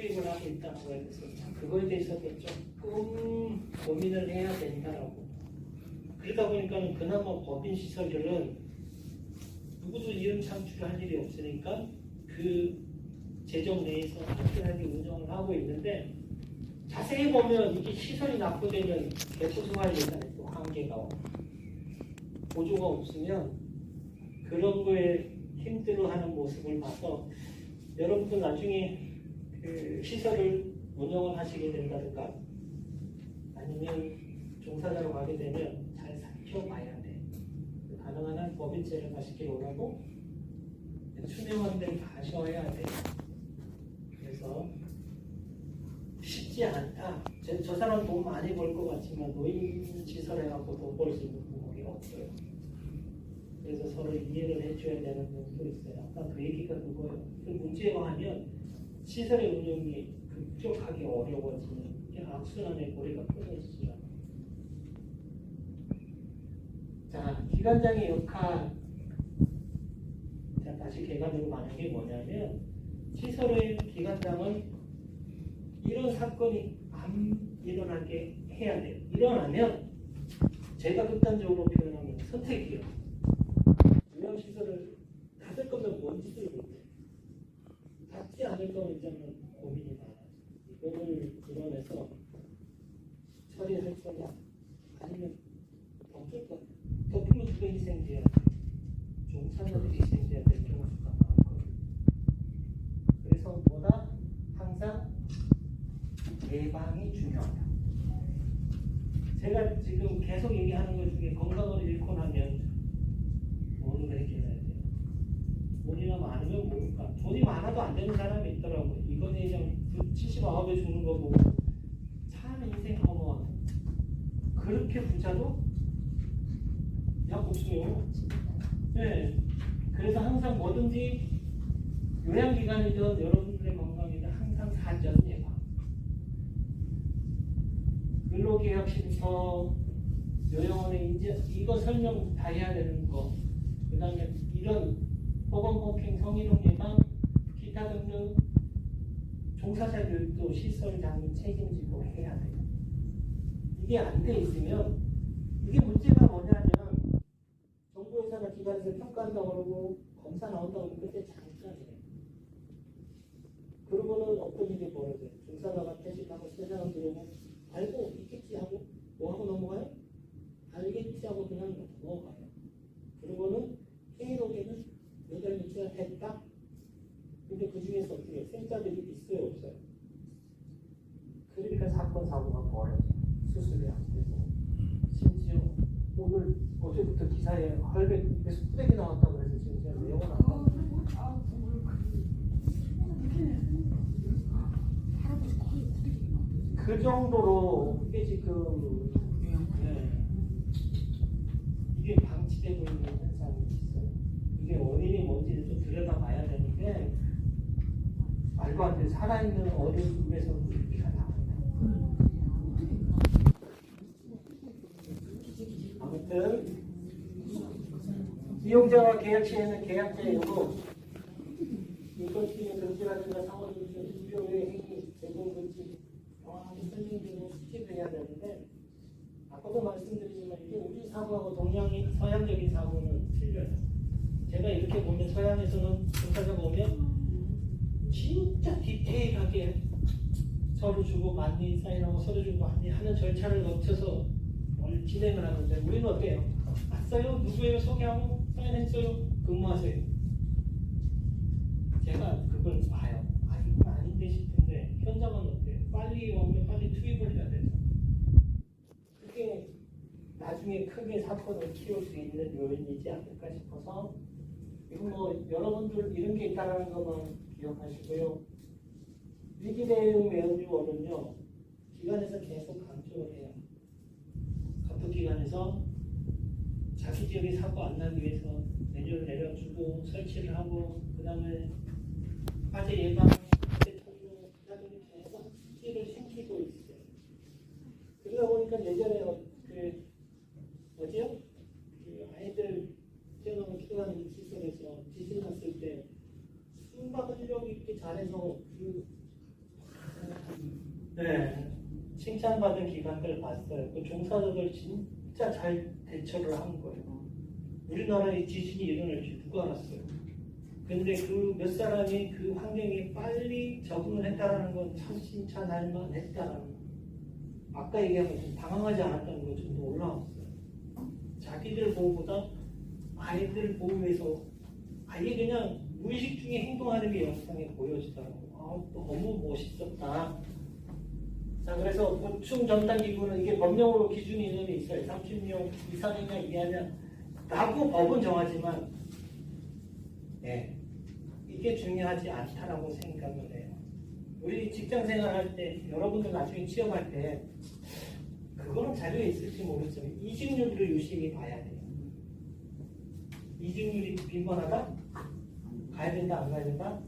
투입을 하고 있다는 거에 대해서 그거에 대해서도 조금 고민을 해야 된다라고. 그러다 보니까 그나마 법인 시설들은 누구도 이윤 창출할 일이 없으니까 그 재정 내에서 안전하게 운영을 하고 있는데, 자세히 보면 이게 시설이 낙후되면 개수생활 예산에 또 한계가 와요. 보조가 없으면 그런 거에 힘들어하는 모습을 봐서 여러분도 나중에 그 시설을 운영을 하시게 된다든가 아니면 종사자로 가게 되면 잘 살펴봐야 돼. 가능한 한 법인제를 하시길 원하고 투명한 데를 가셔야 돼. 그래서 쉽지 않다. 저 사람 돈 많이 벌 것 같지만 노인 시설에 갖고 돈 벌 수 있는 방법이 없어요. 그래서 서로 이해를 해줘야 되는 부분도 있어요. 아까 그 얘기가 그거예요. 그 문제가 하면 시설의 운영이 급격하게 어려워지는 게 악순환의 고리가 끊어지죠. 자, 기관장의 역할. 자, 다시 개관으로 가는 게 뭐냐면, 시설의 기관장은 이런 사건이 안 일어나게 해야 돼요. 일어나면 제가 극단적으로 표현하면 선택이에요. 요양시설을 닫을 거면 뭔지를 못해. 닫지 않을 거면 이제는 고민이 많아요. 이거를 이뤄내서 처리할 거냐 아니면 어쩔 거냐. 덮으면 누가 희생돼야 돼. 종사자들이 희생돼야 될 경우가 많거든요. 그래서 뭐다? 항상 예방이 중요하다. 제가 지금 계속 얘기하는 것 중에 건강을 잃고 나면 돈을 해결해야 돼요. 돈이나 많으면 모를까. 돈이 많아도 안 되는 사람이 있더라고요. 이건 그냥 79에 주는 거고 참 인생 허무하다. 그렇게 부자도 약 없어요. 네. 그래서 항상 뭐든지 요양기관이든 여러분들의 건강이든 항상 사전 예방. 근로계약심서, 요양원에 이제 이거 설명 다 해야 되는 거. 그 다음에 이런 보건폭행, 성희롱 예방, 기타 등등 종사자들도 시설장이 책임지고 해야 돼요. 이게 안 돼 있으면 이게 문제가 뭐냐면 정부에서나 기관에서 평가한다고 그러고 검사 나온다고 그러면 그때 잠깐이에요. 그러고는 어떤 일이 벌어져요. 종사자가 퇴직하고 새 사람 들어오면 알고 있겠지 하고 뭐 하고 넘어가요? 알겠지 하고 그냥 넘어가요. 그러고는 회의록에는 몇 달 며칠 했다? 근데 그 중에서 어떻게 해요? 생자들이 있어요 없어요? 그러니까 사건 사고가 벌어져요. 수술이 안 되고 심지어 오늘 어제부터 기사에 헐백에서 후대기 나왔다고 해서 지금 제가 내용을 안 하고 그 정도로 이게 지금 이게 방치되고 있는 현상이 있어요. 이게 원인이 뭔지를 좀 들여다봐야 되는데 말도 안 돼. 살아있는 어린 몸에서 이렇게 나온다. 아무튼 이용자와 계약 시에는 계약자의 요구, 인권팀의 금지라든가 상호조치, 수료의 행위, 제공 금지 명확하게 설명되고 수집해야 되는데, 아까도 말씀드리지만 이게 우리 사고하고 서양적인 사고는 틀려요. 제가 이렇게 보면 서양에서는 종사자가 오면 진짜 디테일하게 서류 주고 만리 사인하고 서류 주고 만리 하는 절차를 거쳐서 진행을 하는데, 우리는 어때요? 왔어요? 누구예요? 소개하고 사인했어요? 근무하세요. 제가 그걸 봐요. 아, 이건 아닌데 싶은데 현장은 어때요? 빨리 오면 빨리 투입을 해야 되죠. 그게 나중에 크게 사건을 키울 수 있는 요인이지 않을까 싶어서, 이거 뭐 여러분들 이런 게 있다는 것만 기억하시고요. 위기 대응 매뉴얼은요, 기관에서 계속 강조를 해요. 각국 기관에서 자기 지역에 사고 안 나기 위해서 매뉴얼을 내려주고 설치를 하고, 그 다음에 화재 예방, 화재 통로, 그 다음에 계속 수지를 시키고 있어요. 그러다 보니까 예전에 뭐지요? 그 아이들 태어나고 키우는 시설에서 지진 났을 때 순간 활력 있게 잘해서 그 네, 칭찬받은 기관들 봤어요. 그 종사자들 진짜 잘 대처를 한 거예요. 우리나라에 지진이 일어날 줄 누가 알았어요. 근데 그 몇 사람이 그 환경에 빨리 적응을 했다라는 건 참 칭찬할 만했다라는 거. 아까 얘기한 것처럼 당황하지 않았다는 거 좀 더 올라왔어요. 자기들 보호보다 아이들 보호해서 아예 그냥 무의식 중에 행동하는 게 영상에 보여지더라고요. 너무 멋있었다. 자, 그래서 보충 전담 기구는 이게 법령으로 기준 이름이 있어요. 30명 이상이냐 이하냐 라고 법은 정하지만 네, 이게 중요하지 않다라고 생각을 해요. 우리 직장 생활할 때 여러분들 나중에 취업할 때 그거는 자료에 있을지 모르지만 이직률을 유심히 봐야 돼요. 이직률이 빈번하다? 가야 된다 안 가야 된다?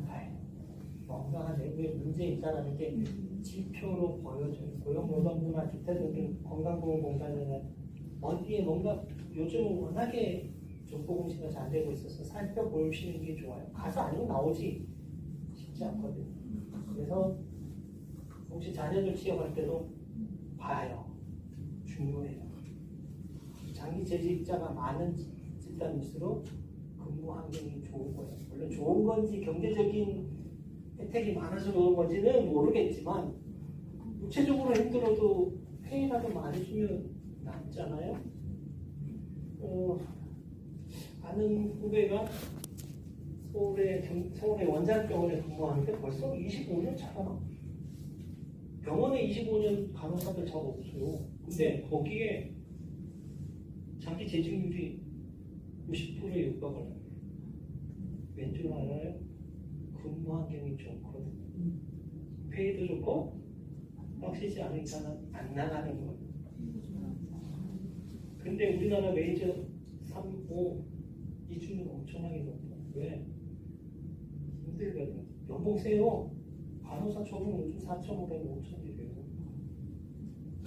가야 돼. 건강한 내부에 문제 있다는 게 지표로 보여줘요. 고용노동부나 주택등록 건강보험공단이나 어디에 뭔가 요즘 워낙에 정보공시가 잘 되고 있어서 살펴보시는 게 좋아요. 가서 아니면 나오지 쉽지 않거든요. 그래서 혹시 자녀들 취업할 때도 봐요. 중요해요. 장기 재직자가 많은 집단일수록 근무 환경이 좋은 거예요. 물론 좋은 건지 경제적인 혜택이 많아서 그런 건지는 모르겠지만 구체적으로 힘들어도 페이라도 많이 주면 낫잖아요. 아는 후배가 서울의 원장병원에 근무하는데 벌써 25년 차가 병원에 25년 간호사들 잘 없어요. 근데 거기에 장기 재직률이 90%에 육박을 해요. 왠줄 알아요? 근무 환경이 좋거든. 페이도 좋고 막 쉬지 않으니까 안 나가는 거예요. 근데 우리나라 메이저 3, 5 이중은 엄청나게 높아요. 왜? 힘들거든. 연봉 세요. 간호사 초봉 요즘 4,500, 5,000이래요.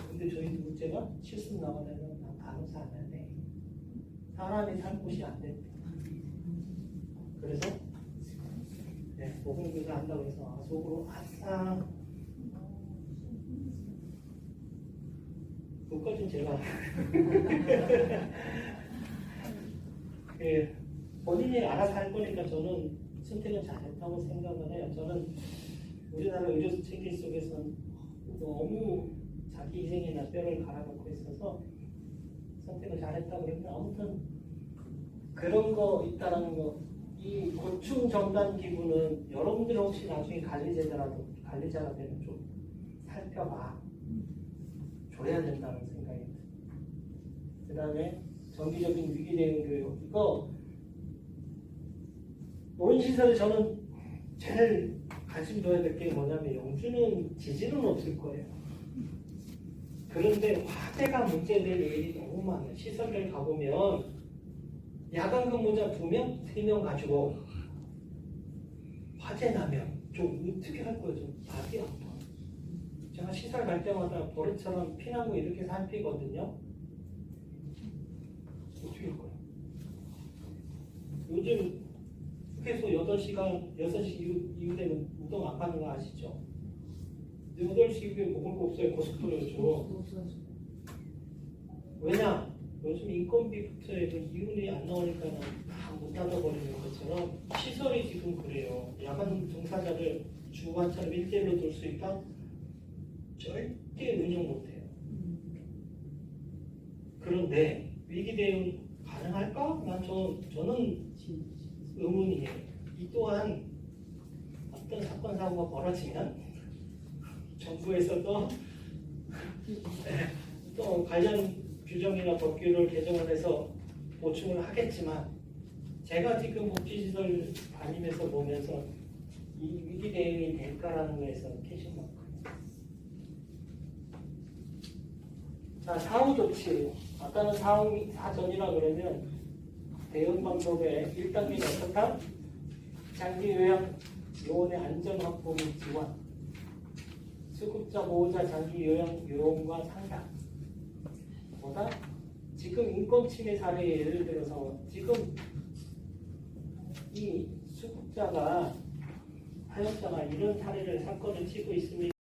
근데 저희 둘째가 실습 나가려면 난 간호사 안 하네. 사람이 살 곳이 안 된대. 그래서 네, 보건교사 한다고 해서 속으로 아싸. 그것까지는 제가 예, 본인이 알아서 할 거니까 저는 선택을 잘했다고 생각을 해요. 저는 우리나라 의료 체계 속에서는 너무 자기 희생이나 뼈를 갈아넣고 있어서 선택을 잘했다고 그랬는데 아무튼 그런 거 있다라는 거. 이 고충 전담 기구는 여러분들 혹시 나중에 관리자가 되면 좀 살펴봐 줘야 된다는 생각이 들어요. 그 다음에 정기적인 위기 대응 교육. 이거 노인시설에 저는 제일 관심 둬야 될 게 뭐냐면 영주는 지진은 없을 거예요. 그런데 화재가 문제될 일이 너무 많아요. 시설을 가보면 야간 근무자 2명, 3명 가지고 화재 나면 좀 어떻게 할 거예요? 좀 답이 안 나와요. 제가 시설 갈 때마다 버릇처럼 피나무 이렇게 살피거든요. 어떻게 할 거예요? 요즘 휴게소 6시 이후 되면 우동 안 가는 거 아시죠? 8시 이후에 먹을 거 없어요. 고속도로죠. 왜냐? 요즘 인건비부터의 그 이윤이 안 나오니까 다 못 닫아버리는 것처럼 시설이 지금 그래요. 야간 종사자를 주관처럼 일대일로 둘 수 있다? 절대 운영 못해요. 그런데 위기 대응 가능할까? 저는 의문이에요. 이 또한 어떤 사건 사고가 벌어지면 정부에서도 또 관련 규정이나 법규를 개정을 해서 보충을 하겠지만 제가 지금 복지시설 다니면서 보면서 이 위기 대응이 될까라는 거에서 캐션 마크. 자, 사후 조치. 아까는 사전이라 그러면 대응 방법의 1단계는 어떻다? 장기 요양 요원의 안전 확보 및 지원, 수급자 보호자 장기 요양과 상담. 보다 지금 인권 침해 사례 예를 들어서 지금 이 수급자가 사연자가 이런 사례를 사건을 치고 있습니다.